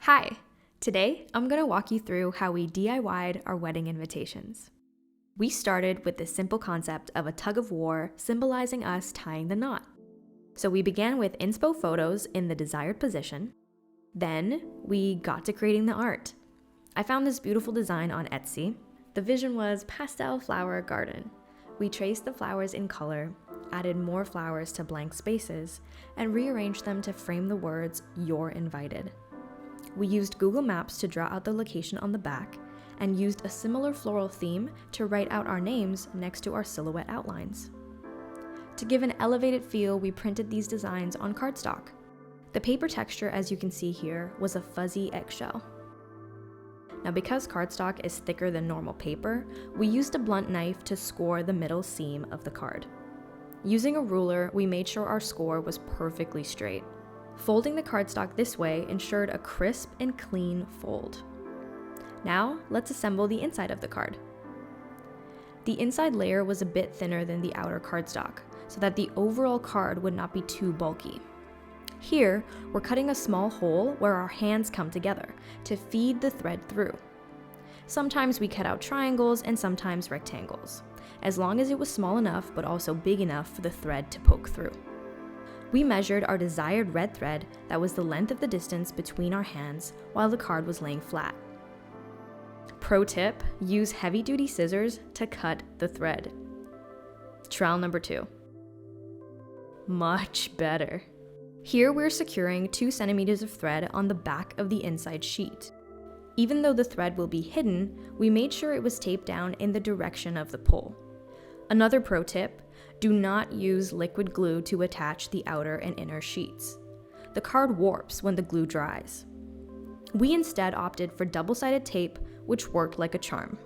Hi! Today, I'm going to walk you through how we DIY'd our wedding invitations. We started with the simple concept of a tug of war symbolizing us tying the knot. So we began with inspo photos in the desired position. Then, we got to creating the art. I found this beautiful design on Etsy. The vision was pastel flower garden. We traced the flowers in color, added more flowers to blank spaces, and rearranged them to frame the words, "You're invited." We used Google Maps to draw out the location on the back, and used a similar floral theme to write out our names next to our silhouette outlines. To give an elevated feel, we printed these designs on cardstock. The paper texture, as you can see here, was a fuzzy eggshell. Now, because cardstock is thicker than normal paper, we used a blunt knife to score the middle seam of the card. Using a ruler, we made sure our score was perfectly straight. Folding the cardstock this way ensured a crisp and clean fold. Now, let's assemble the inside of the card. The inside layer was a bit thinner than the outer cardstock, so that the overall card would not be too bulky. Here, we're cutting a small hole where our hands come together to feed the thread through. Sometimes we cut out triangles and sometimes rectangles, as long as it was small enough but also big enough for the thread to poke through. We measured our desired red thread that was the length of the distance between our hands while the card was laying flat. Pro tip, use heavy-duty scissors to cut the thread. Trial number 2. Much better. Here we're securing 2 centimeters of thread on the back of the inside sheet. Even though the thread will be hidden, we made sure it was taped down in the direction of the pull. Another pro tip, do not use liquid glue to attach the outer and inner sheets. The card warps when the glue dries. We instead opted for double-sided tape, which worked like a charm.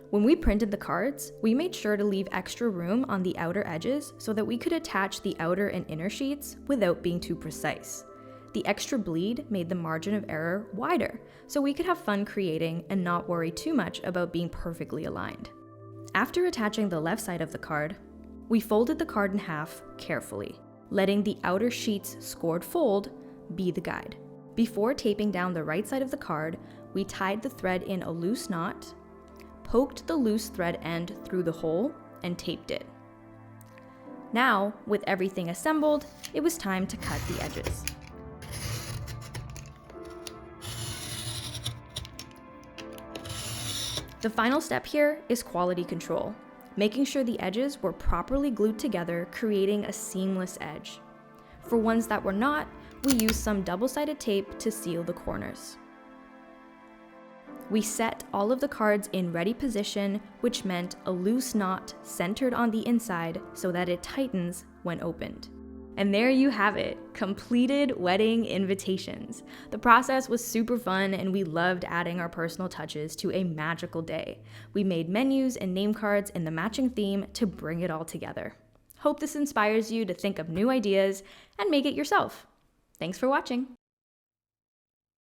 When we printed the cards, we made sure to leave extra room on the outer edges so that we could attach the outer and inner sheets without being too precise. The extra bleed made the margin of error wider, so we could have fun creating and not worry too much about being perfectly aligned. After attaching the left side of the card, we folded the card in half carefully, letting the outer sheet's scored fold be the guide. Before taping down the right side of the card, we tied the thread in a loose knot, poked the loose thread end through the hole, and taped it. Now, with everything assembled, it was time to cut the edges. The final step here is quality control, making sure the edges were properly glued together, creating a seamless edge. For ones that were not, we used some double-sided tape to seal the corners. We set all of the cards in ready position, which meant a loose knot centered on the inside so that it tightens when opened. And there you have it, completed wedding invitations. The process was super fun and we loved adding our personal touches to a magical day. We made menus and name cards in the matching theme to bring it all together. Hope this inspires you to think of new ideas and make it yourself. Thanks for watching.